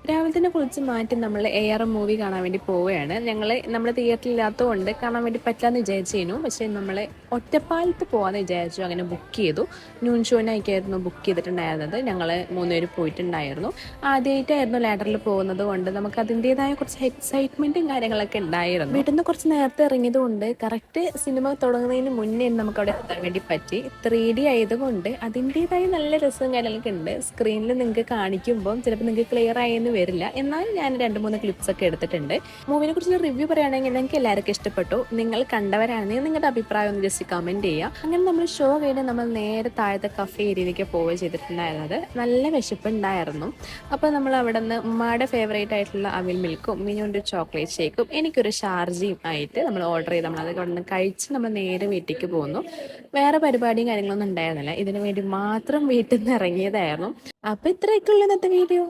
രാവിലെ തന്നെ കുളിച്ച് മാറ്റി നമ്മൾ ARM മൂവി കാണാൻ വേണ്ടി പോവുകയാണ്. നമ്മുടെ തിയേറ്ററിലില്ലാത്തതുകൊണ്ട് കാണാൻ വേണ്ടി പറ്റില്ലാന്ന് വിചാരിച്ചിരുന്നു. പക്ഷേ നമ്മൾ ഒറ്റപ്പാലത്ത് പോകാമെന്ന് വിചാരിച്ചു. അങ്ങനെ ബുക്ക് ചെയ്തു. നൂൺ ഷോനായിട്ടായിരുന്നു ബുക്ക് ചെയ്തിട്ടുണ്ടായിരുന്നത്. ഞങ്ങൾ 3 പേര് പോയിട്ടുണ്ടായിരുന്നു. ആദ്യമായിട്ടായിരുന്നു ലാഡറിൽ പോകുന്നത് കൊണ്ട് നമുക്ക് അതിൻ്റേതായ കുറച്ച് എക്സൈറ്റ്മെൻറ്റും കാര്യങ്ങളൊക്കെ ഉണ്ടായിരുന്നു. വീട്ടിൽ നിന്ന് കുറച്ച് നേരത്തെ ഇറങ്ങിയത് കൊണ്ട് കറക്റ്റ് സിനിമ തുടങ്ങുന്നതിന് മുന്നേ നമുക്ക് അവിടെ എത്താൻ വേണ്ടി പറ്റി. 3D ആയതുകൊണ്ട് അതിൻ്റേതായ നല്ല രസവും കാര്യങ്ങളൊക്കെ ഉണ്ട്. സ്ക്രീനിൽ നിങ്ങൾക്ക് കാണിക്കുമ്പോൾ ചിലപ്പോൾ നിങ്ങൾക്ക് ക്ലിയർ ആയെന്ന് വരില്ല. എന്നാൽ ഞാൻ 2-3 ക്ലിപ്സ് ഒക്കെ എടുത്തിട്ടുണ്ട്. മൂവിനെ കുറിച്ച് റിവ്യൂ പറയുകയാണെങ്കിൽ എനിക്ക് എല്ലാവർക്കും ഇഷ്ടപ്പെട്ടു. നിങ്ങൾ കണ്ടവരാണെങ്കിൽ നിങ്ങളുടെ അഭിപ്രായം ഒന്ന് ജസ്റ്റ് കമൻറ്റ് ചെയ്യുക. അങ്ങനെ നമ്മൾ ഷോ കഴിഞ്ഞ് നമ്മൾ നേരെ താഴത്തെ കഫേ ഏരിയയിലേക്ക് പോവുക ചെയ്തിട്ടുണ്ടായിരുന്നത്. നല്ല വിശപ്പുണ്ടായിരുന്നു. അപ്പോൾ നമ്മൾ അവിടെ നിന്ന് ഉമ്മയുടെ ഫേവറേറ്റ് ആയിട്ടുള്ള അവിൽ മിൽക്കും മിനുവിൻ്റെ ചോക്ലേറ്റ് ഷേക്കും എനിക്കൊരു ഷാർജയും ആയിട്ട് നമ്മൾ ഓർഡർ ചെയ്ത് നമ്മൾ അത് കൊണ്ട് കഴിച്ച് നമ്മൾ നേരെ വീട്ടിലേക്ക് പോകുന്നു. വേറെ പരിപാടിയും കാര്യങ്ങളൊന്നും ഉണ്ടായിരുന്നില്ല. ഇതിനു വേണ്ടി മാത്രം വീട്ടിൽ നിന്ന് ഇറങ്ങിയതായിരുന്നു. അപ്പോൾ ഇത്രയൊക്കെ ഉള്ളൂ ഇന്നത്തെ വീഡിയോ.